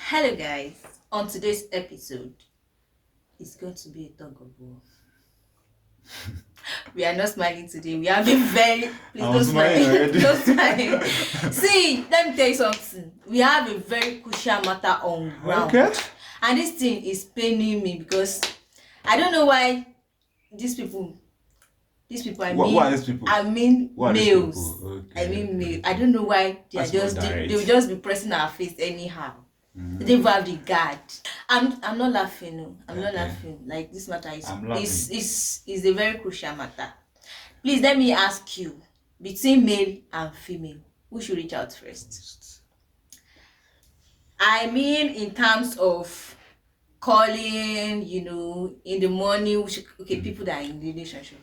Hello, guys. On today's episode, it's going to be a tug of war. We are not smiling today. We have a very please I don't was smiling smile. already. Don't smile. See, let me tell you something. We have a very crucial matter on ground, Okay. and this thing is paining me because I don't know why these people. What are these people? I mean What are these males. people? I Okay, mean okay. male. I don't know why they are That's more just direct. they will just be pressing our face anyhow. They don't have the guard. I'm not laughing. No. I'm not Okay. laughing. Like this matter I'm laughing. is a very crucial matter. Please let me ask you, between male and female, who should reach out first? I mean, in terms of calling, in the morning, people that are in relationship.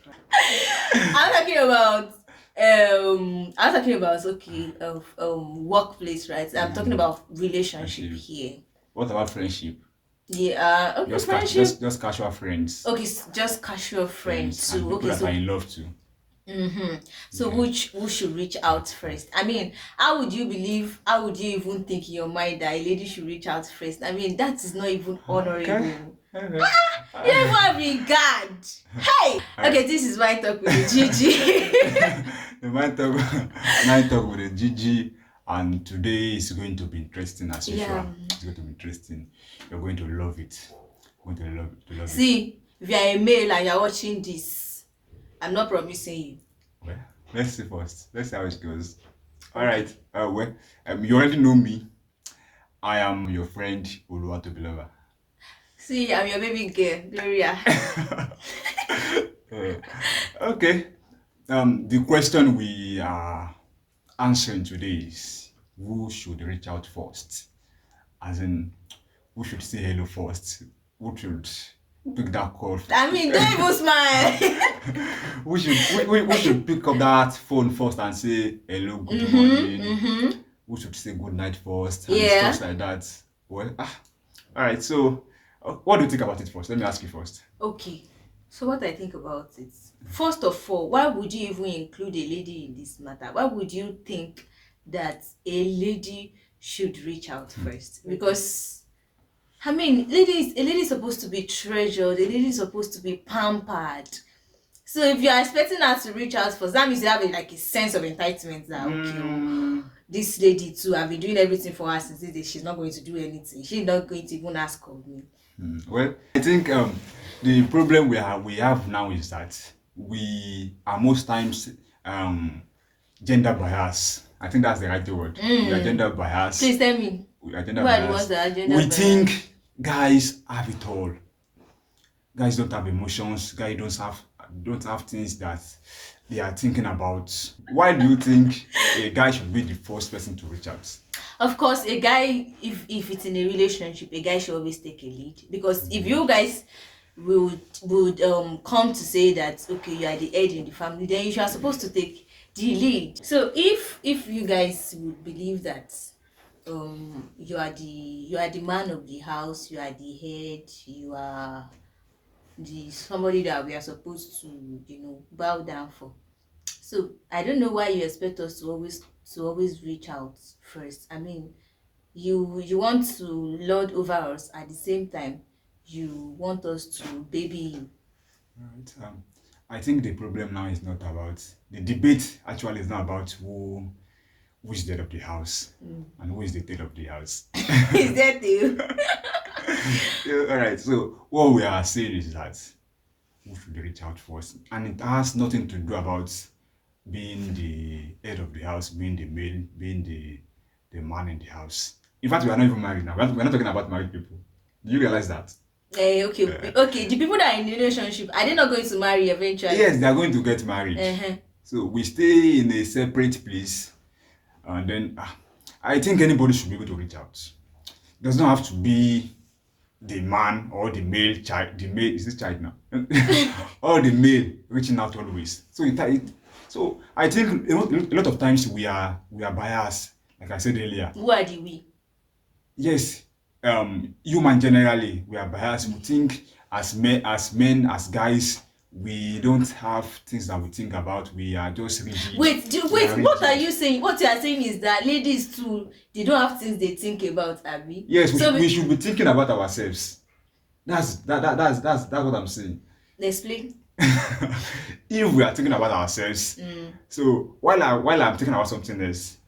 I'm talking about I was talking about workplace, right? I'm talking about relationship Friendship. here. What about friendship? Yeah, okay, Just friendship. just casual friends. Okay, just casual friends And too. people Okay, that so are in love too. so Yeah. who should reach out first? I mean, how would you even think in your mind that a lady should reach out first? I mean, that is not even honorable. Okay. Okay. You don't even have regard. Hey! Okay, this is my talk with Gigi. The mind talk with the Gigi, and today is going to be interesting as usual. Yeah. It's going to be interesting. You're going to love it. You're going to love it. See, if you're a male and you're watching this, I'm not promising you. Well, let's see first. Let's see how it goes. All right. You already know me. I am your friend Oluwatobiloba. See, I'm your baby girl, Gloria. Okay. The question we are answering today is who should reach out first? As in, who should say hello first? Who should pick that call? I mean, don't even smile. Who should pick up that phone first and say hello, good morning? Who should say good night first? And Yeah. stuff like that. Well, all right. So, what do you think about it first? Let me ask you first. Okay, so what I think about it, first of all, why would you even include a lady in this matter? Why would you think that a lady should reach out first? Because I mean, a lady is supposed to be treasured, a lady is supposed to be pampered. So if you are expecting her to reach out first, that means you have a sense of entitlement that this lady too, I've been doing everything for her since this day, she's not going to do anything. She's not going to even ask of me. Well, I think the problem we have now is that we are most times gender bias. I think that's the right word. We are gender bias. Please tell me, We are gender who are the bias. ones that are gender We biased? think guys have it all. Guys don't have emotions. Guys don't have things that they are thinking about. Why do you think a guy should be the first person to reach out? Of course, a guy, if it's in a relationship, a guy should always take a lead, because if you guys would come to say that okay, you are the head in the family, then you are supposed to take the lead. So if you guys would believe that you are the man of the house, you are the head, you are the somebody that we are supposed to bow down for. So I don't know why you expect us to always reach out first. I mean, you want to lord over us, at the same time you want us to baby you. Right. I think the problem now is not about the debate. Actually, is not about who is the head of the house and who is the tail of the house. Is that you? Yeah, all right. So what we are saying is that who should reach out first, and it has nothing to do about being the head of the house, being the male, being the man in the house. In fact, we are not even married now. We're not talking about married people. Do you realize that? Okay, the people that are in relationship, are they not going to marry eventually? Yes, they are going to get married. So we stay in a separate place, and then I think anybody should be able to reach out. It does not have to be the man or the male child. The male is this child now, or the male reaching out always. So I think a lot of times we are biased. Like I said earlier. Who are the we? Yes, human generally we are biased. We think as men, as guys, we don't have things that we think about. We are just rigid. Wait, We are what are rigid. you saying? What you are saying is that ladies too, they don't have things they think about, Abby. Yes, So we should be thinking about ourselves. That's what I'm saying. explain. If we are thinking about ourselves, so while I'm thinking about something else,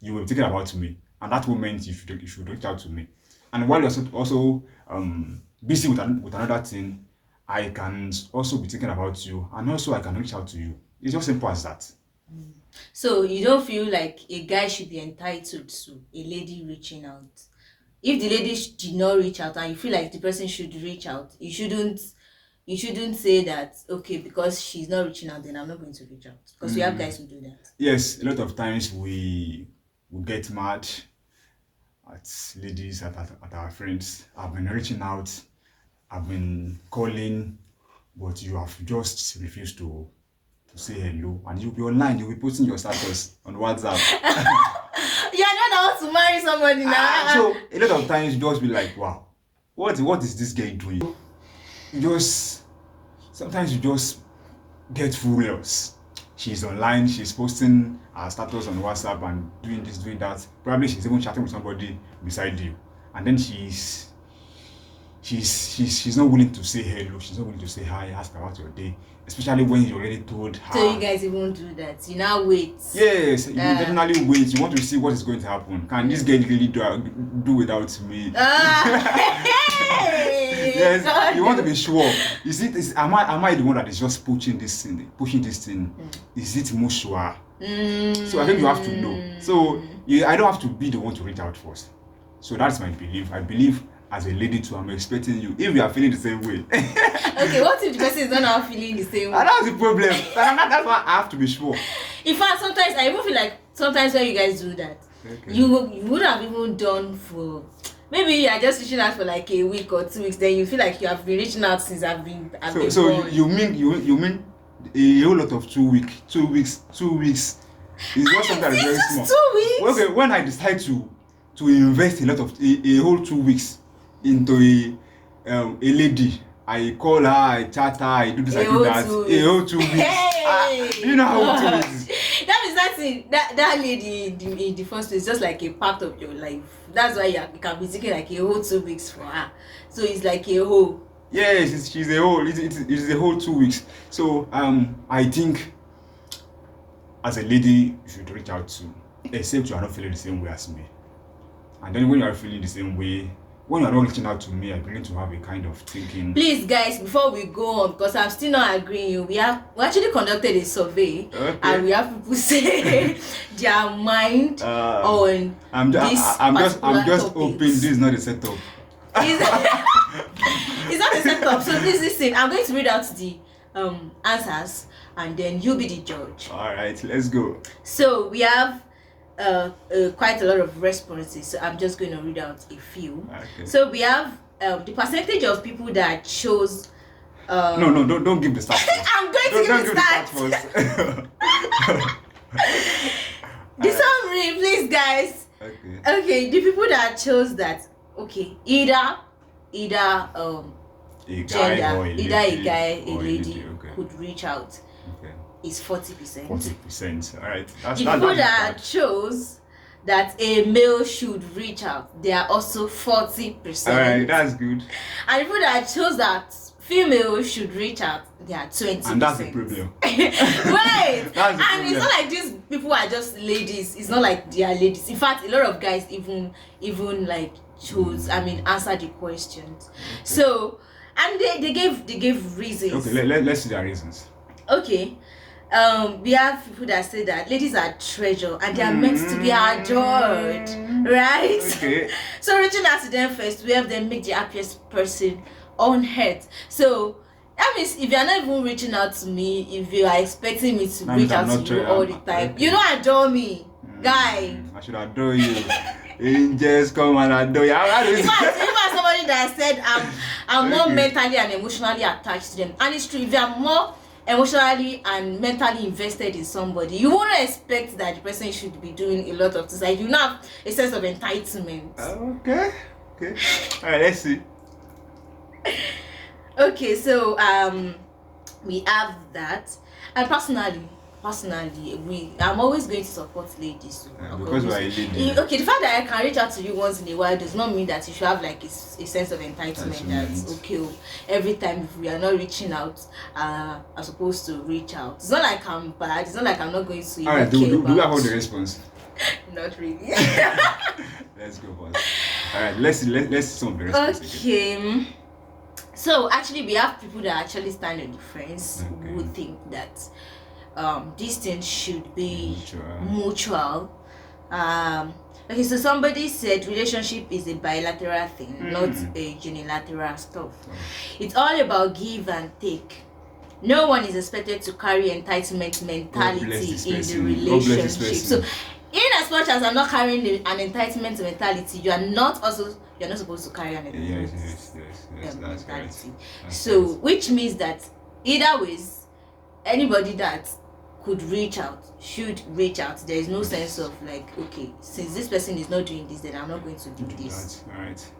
you will be thinking about me, and that moment you should reach out to me. And while you're also busy with another thing, I can also be thinking about you, and also I can reach out to you. It's just simple as that. So you don't feel like a guy should be entitled to a lady reaching out? If the lady did not reach out and you feel like the person should reach out, you shouldn't say that, okay, because she's not reaching out, then I'm not going to reach out. Because we have guys who do that. Yes, a lot of times we get mad at ladies, at our friends. I've been reaching out, I've been calling, but you have just refused to say hello. And you'll be online, you'll be posting your status on WhatsApp. You're not the one to marry somebody now. So a lot of times you just be like, wow, what is this girl doing? Sometimes you just get furious. She's online, she's posting her status on WhatsApp and doing this, doing that. Probably she's even chatting with somebody beside you. And then she's not willing to say hello, she's not willing to say hi, ask about your day. Especially when you already told her. So you guys even do that? You now wait. Yes, you definitely wait. You want to see what is going to happen. Can this girl really do without me? Yes, God. you want to be sure. Am I the one that is just pushing this thing? Is it mutual? So I think you have to know. So I don't have to be the one to reach out first. So that's my belief. I believe as a lady too, I'm expecting you. If you are feeling the same way. Okay, what if the person is not now feeling the same way? And that's the problem. That's why I have to be sure. In fact, sometimes I even feel like sometimes when you guys do that, Okay. you would have even done for maybe you are just reaching out for like a week or 2 weeks, then you feel like you have been reaching out since I've been So born. you mean a whole lot of 2 weeks? 2 weeks is not something that is very It's small. just 2 weeks. Okay, when I decide to invest a whole 2 weeks into a lady, I call her, I chat her, I do this, I do that. A whole 2 weeks. Hey! You know how 2 weeks is. That means that lady in the first place is just like a part of your life. That's why you can be taking like a whole 2 weeks for her. So it's like a whole. Yes, she's a whole. It's a whole 2 weeks. So I think as a lady you should reach out to, except you are not feeling the same way as me. And then when you are feeling the same way, when you are not reaching out to me, I begin to have a kind of thinking. Please, guys, before we go on, because I'm still not agreeing, we actually conducted a survey, Okay. and we have people say their mind on I'm just topics. hoping this is not a setup. It's not a setup. So please listen. I'm going to read out the answers, and then you be the judge. All right, let's go. So we have quite a lot of responses. So I'm just going to read out a few. Okay. So we have the percentage of people that chose. No, don't give the start first. I'm going to give the start. first. The summary, please, guys. Okay. Okay, the people that chose that. Okay, either A guy gender, or a lady. either a guy, a or lady Okay. could reach out Okay. is 40%. 40%. All right. The people that chose that a male should reach out, they are also 40%. All right, that's good. And the people that chose that female should reach out, they are 20%. And that's the problem. Wait, That's the and it's not like these people are just ladies. It's not like they are ladies. In fact, a lot of guys even like chose. Answer the questions. Okay. So, and they gave reasons. Okay, let's see the reasons. Okay. We have people that say that ladies are treasure and they are meant to be adored, right? Okay. So reaching out to them first will help them make the happiest person on earth. So that means if you are not even reaching out to me, if you are expecting me to reach out to you all the time, you don't adore me, guy. I should adore you. Angels come and adore you. In fact, if I'm somebody that said I'm more mentally and emotionally attached to them, and it's true, if you are more emotionally and mentally invested in somebody, you wouldn't expect that the person should be doing a lot of things. Like you not have a sense of entitlement. Okay. All right, let's see. Okay, so we have that. And personally, I'm always going to support ladies. So because you are a lady. Okay, the fact that I can reach out to you once in a while does not mean that you should have like a sense of entitlement. That's okay. Every time if we are not reaching out, I'm supposed to reach out. It's not like I'm bad. It's not like I'm not going to. All right, do we have all the response? Not really. Let's go first. All right, let's see some of the response. Okay. So actually, we have people that actually stand on the fence who think that these things should be mutual. Okay, so somebody said relationship is a bilateral thing, not a unilateral stuff. It's all about give and take. No one is expected to carry entitlement mentality in the relationship. So in as much as I'm not carrying an entitlement mentality, you're not supposed to carry an entitlement mentality. So which means that either ways, anybody that could reach out should reach out. There is no sense of like, okay, since this person is not doing this, then I'm not going to do this. Right.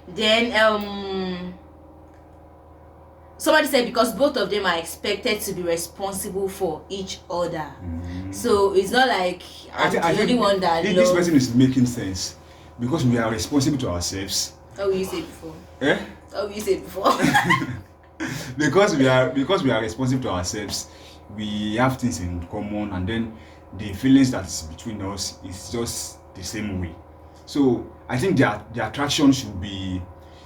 Then somebody said because both of them are expected to be responsible for each other. So it's not like I'm the only one that this person is making sense because we are responsible to ourselves. How will you say before? How will you say before? because we are responsible to ourselves. We have things in common, and then the feelings that is between us is just the same way. So I think the attraction should be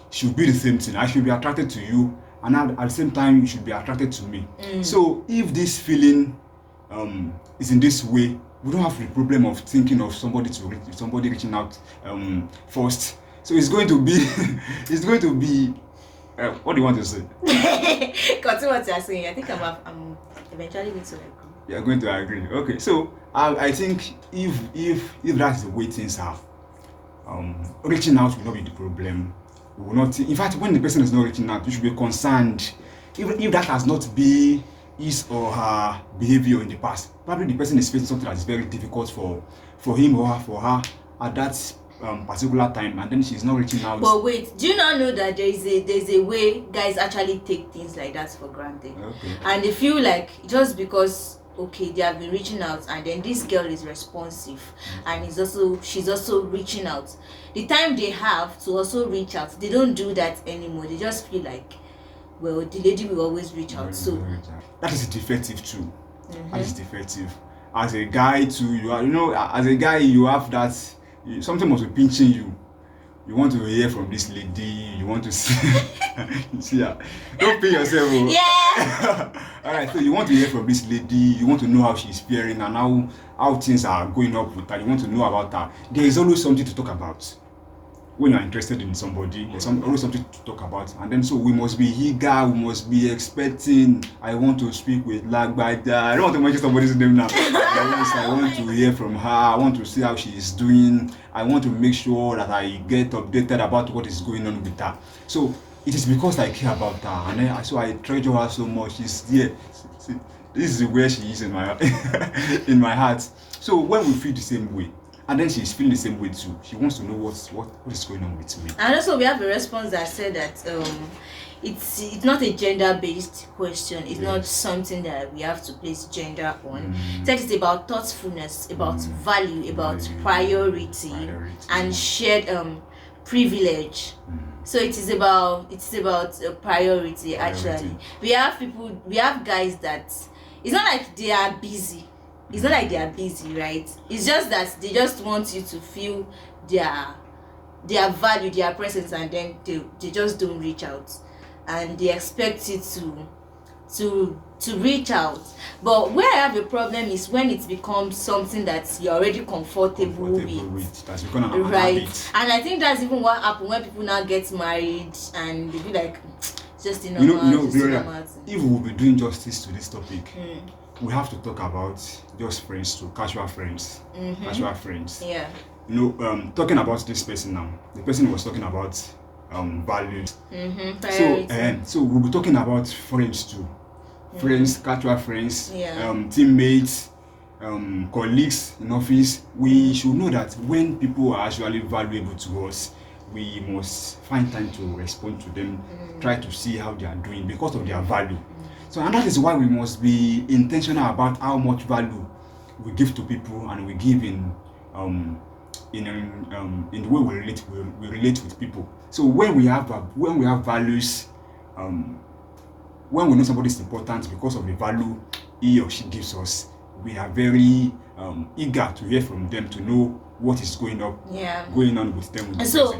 the same thing. I should be attracted to you, and at the same time you should be attracted to me. So if this feeling is in this way, we don't have the problem of thinking of somebody reaching out first. So it's going to be what do you want to say? Continue what you are saying. I think I'm eventually going to agree. You are going to agree. Okay, so I think if that's the way things are, reaching out will not be the problem. We will not. In fact, when the person is not reaching out, you should be concerned. If that has not been his or her behavior in the past, probably the person is facing something that is very difficult for him or for her at that particular time, and then she's not reaching out. But wait, do you not know that there's a way guys actually take things like that for granted? Okay. And they feel like just because they have been reaching out, and then this girl is responsive and she's also reaching out, the time they have to also reach out, they don't do that anymore. They just feel like, well, the lady will always reach out. So that is defective too. That is defective. As a guy too, as a guy you have that. Something must be pinching you. You want to hear from this lady. You want to see. See her. Don't pay yourself. Yeah. All right. So you want to hear from this lady. You want to know how she's faring and how things are going up with her. You want to know about her. There is always something to talk about. When you're interested in somebody, there's always something to talk about. And then so we must be eager, we must be expecting. I want to speak with Lagbaja. I don't want to mention somebody's name now. I want to hear from her. I want to see how she is doing. I want to make sure that I get updated about what is going on with her. So it is because I care about her, and then, so I treasure her so much. She's there. See, this is where she is in my in my heart. So when we feel the same way, and then she's feeling the same way too. She wants to know what is going on with me. And also we have a response that said that it's not a gender-based question. It's not something that we have to place gender on. That is about thoughtfulness, about value, about priority, and shared privilege. So it is about priority. Actually, we have guys that it's not like they are busy. It's not like they are busy, right? It's just that they just want you to feel their value, their presence, and then they just don't reach out, and they expect you to reach out. But where I have a problem is when it becomes something that you're already comfortable with. That's become an right habit. And I think that's even what happens when people now get married and they be like, just if we will be doing justice to this topic, we have to talk about just friends too, casual friends. Casual friends. Yeah. Talking about this person now, the person was talking about values. So we'll be talking about friends too. Friends, casual friends, teammates, colleagues in office. We should know that when people are actually valuable to us, we must find time to respond to them, try to see how they are doing because of their value. So, and that is why we must be intentional about how much value we give to people, and we give in the way we relate with people. So when we have values, when we know somebody is important because of the value he or she gives us, we are very eager to hear from them, to know what is going on with them. With so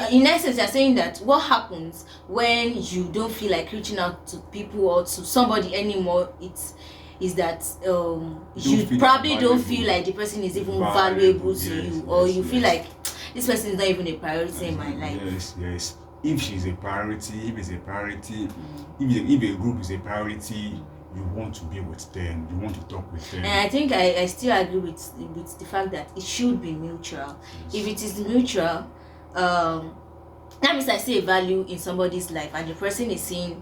in essence, you're saying that what happens when you don't feel like reaching out to people or to somebody anymore, is that you probably don't feel like the person is even valuable to you, or you feel like this person is not even a priority in my life. Yes. If she's a priority, if it's a priority, if a group is a priority, you want to be with them, you want to talk with them. And I think I still agree with the fact that it should be mutual. Yes. If it is mutual, that means I see a value in somebody's life, and the person is seeing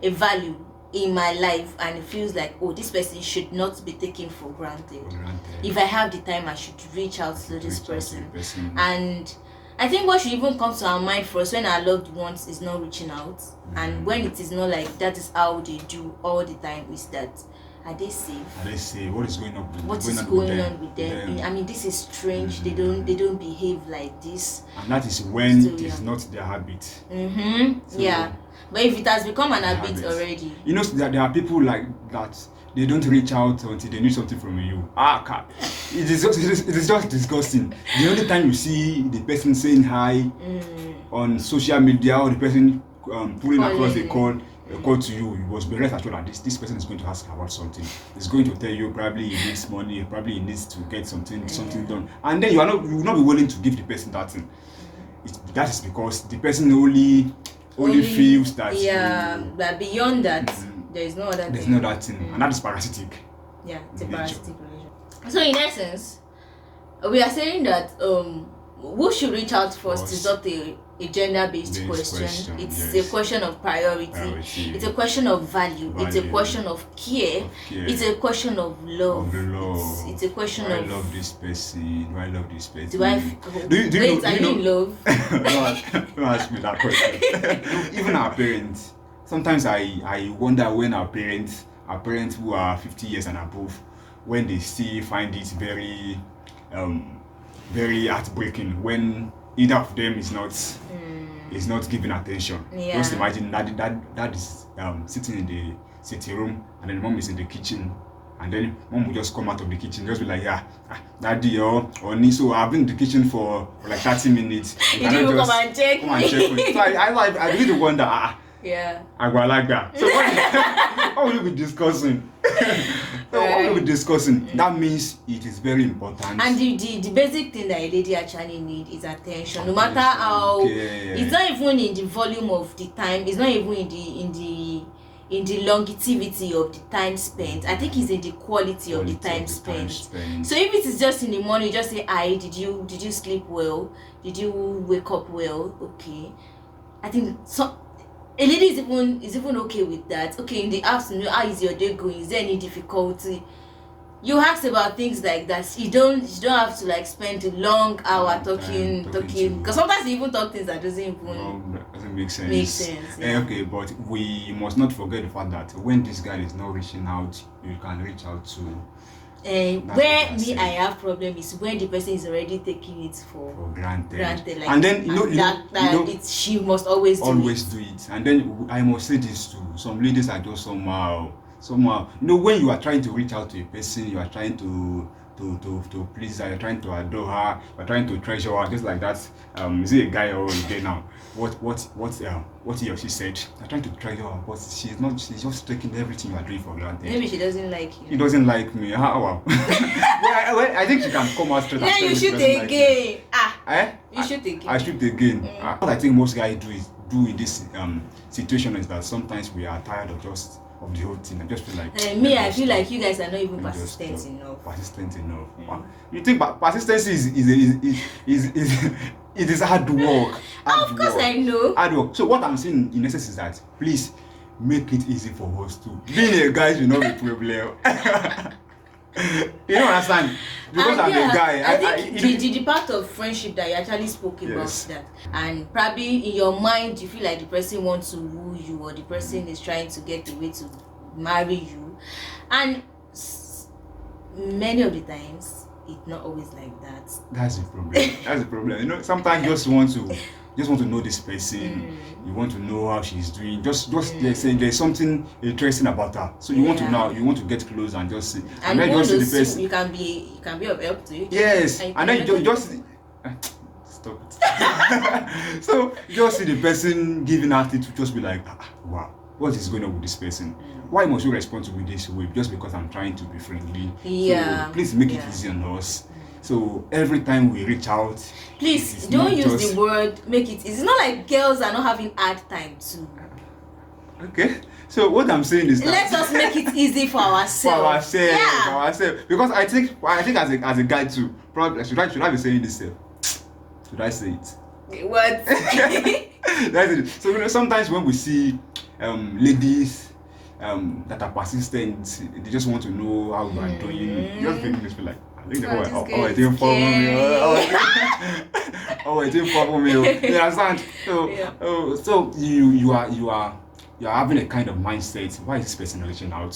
a value in my life, and it feels like, oh, this person should not be taken for granted. If I have the time, I should reach out to this person. And I think what should even come to our mind for us when our loved ones is not reaching out, and when it is not like that is how they do all the time, is that, are they safe? What is going on with them? I mean, this is strange. They don't behave like this. And that is when it is not their habit. So, but if it has become an habit already, you know that there are people like that. They don't reach out until they need something from you. It is just disgusting. The only time you see the person saying hi on social media, or the person pulling across a call to you, you must be rest assured that this person is going to ask about something. He's going to tell you probably he needs money, probably he needs to get something done, and then you will not be willing to give the person that thing. That is because the person only feels that but beyond that, there is no other thing. And that is parasitic. Yeah, it's a parasitic relation. So in essence, we are saying that who should reach out first is not a gender-based question. It's a question of priority. It's a question of value. It's a question of care. It's a question of love. It's a question of, do I love this person? Do I love this person? Are you in love? Don't ask me that question. Even our parents. Sometimes I wonder when our parents who are 50 years and above, when they still find it very very heartbreaking when either of them is not giving attention. Just imagine that is sitting in the sitting room, and then mom is in the kitchen, and then mom will just come out of the kitchen, just be like, daddy or Niso, I've been in the kitchen for like 30 minutes. You didn't come and check me. So I really wonder, I go like that. So what will you be discussing? What will we be discussing? That means it is very important. And the basic thing that a lady actually needs is attention. No matter how, it's not even in the volume of the time. It's not even in the longevity of the time spent. I think it's in the quality of the time spent. So if it is just in the morning, you just say, "Hi, did you sleep well? Did you wake up well?" Okay, I think so. A lady is even okay with that. Okay, in the afternoon, how is your day going? Is there any difficulty? You ask about things like that. You don't have to like spend a long hour talking. Because sometimes you even talk things that doesn't make sense. Okay, but we must not forget the fact that when this guy is not reaching out, you can reach out to. Where I have problem is when the person is already taking it for granted, like, and then she must always do it. And then I must say this too: some ladies are just somehow, when you are trying to reach out to a person, you are trying to please her, you're trying to adore her, you're trying to treasure her, just like that. Is it a guy or a girl now? What he or she said, you're trying to treasure her, but she's just taking everything you are doing for granted. Maybe she doesn't like you. She doesn't like me. Wow. I think she can come out straight. Yeah, you shoot again. You shoot again. I shoot again. What I think most guys do in this situation is that sometimes we are tired of the whole thing. I just feel like I feel like you guys are not even persistent enough. You think persistence is hard work. Of course I know. Hard work. So what I'm saying in essence is that please make it easy for us too. Being a guy should not be a problem. You don't understand? Because I'm a guy. I think the part of friendship that you actually spoke about that, and probably in your mind you feel like the person wants to woo you, or the person is trying to get a way to marry you, and many of the times it's not always like that. That's the problem. That's the problem. You know, sometimes you just want to know this person. You want to know how she's doing. Just let's say there's something interesting about her. So you want to know, you want to get close and just see. And then you just see the person. You can be of help to you. Yes. And then you just stop it. So you just see the person giving attitude, just be like, wow, what is going on with this person? Why must you respond to me this way? Just because I'm trying to be friendly. Yeah. So please make it easy on us. So every time we reach out, please don't use the word make it easy. It's not like girls are not having hard time too. Okay. So what I'm saying is that let us make it easy for ourselves. For ourselves. Because I think as a guy too, probably should I be saying this? Should I say it? What? That's it. So you know, sometimes when we see ladies that are persistent, they just want to know how we are doing. You just feel like, I think waiting for me. You understand? So you are having a kind of mindset. Why is this person reaching out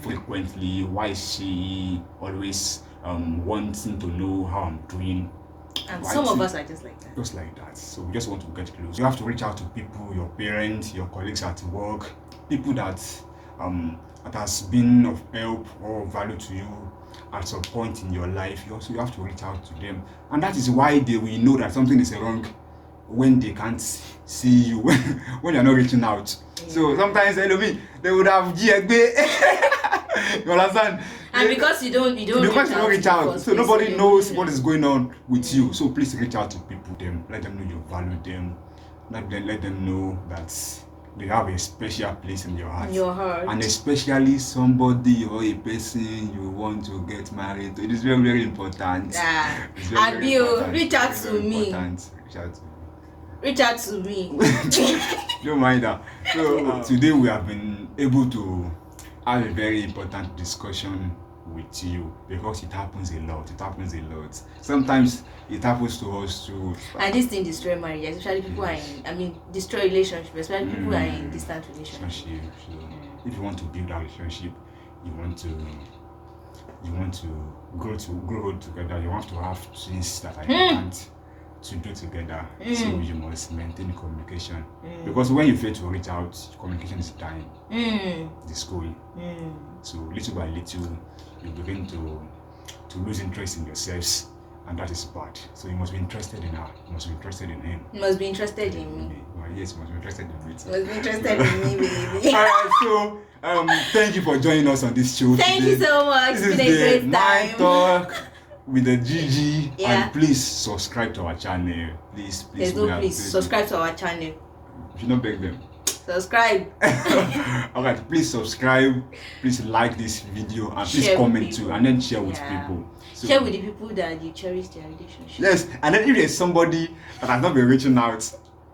frequently? Why is she always wanting to know how I'm doing? And some of us are just like that. Just like that. So we just want to get close. You have to reach out to people, your parents, your colleagues at work, people that has been of help or value to you at some point in your life. You have to reach out to them, and that is why they will know that something is wrong when they can't see you, when you're not reaching out. So sometimes they would have you understand? And because you don't reach out, so nobody knows what is going on with you. So please reach out to people, let them know you value them, let them know that they have a special place in your heart. And especially somebody or a person you want to get married to. It is very, very important. Reach out to me. Reach out to me. Don't mind that. So today we have been able to have a very important discussion with you, because it happens a lot. Sometimes it happens to us too. And this thing destroy marriage, especially people are destroy relationships, especially people are in distant relationships. So if you want to build a relationship, you want to grow together, you want to have things that are important to do together. So you must maintain communication, because when you fail to reach out, communication is dying. It's going. So little by little you begin to lose interest in yourselves, and that is bad. So you must be interested in her, you must be interested in him. You must be interested in me. Yes, you must be interested in me too. You must be interested in me, baby. Alright, so thank you for joining us on this show. Thank you so much. This is the Mind Talk with the Gigi. And please subscribe to our channel. Please. Please subscribe to our channel. You should not beg them. Subscribe. Alright, please subscribe. Please like this video, and please comment too, and then share with people. So, share with the people that you cherish their relationship. Yes, and then if there's somebody that has not been reaching out,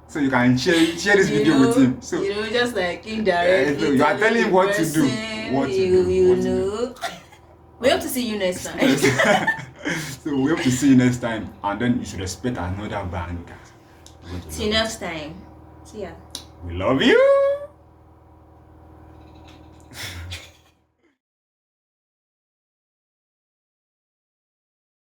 so you can share this video with him. So just like indirectly. So you are telling him what to do. We hope to see you next time. So we hope to see you next time, and then you should expect another bang. See you next time. See ya. We love you.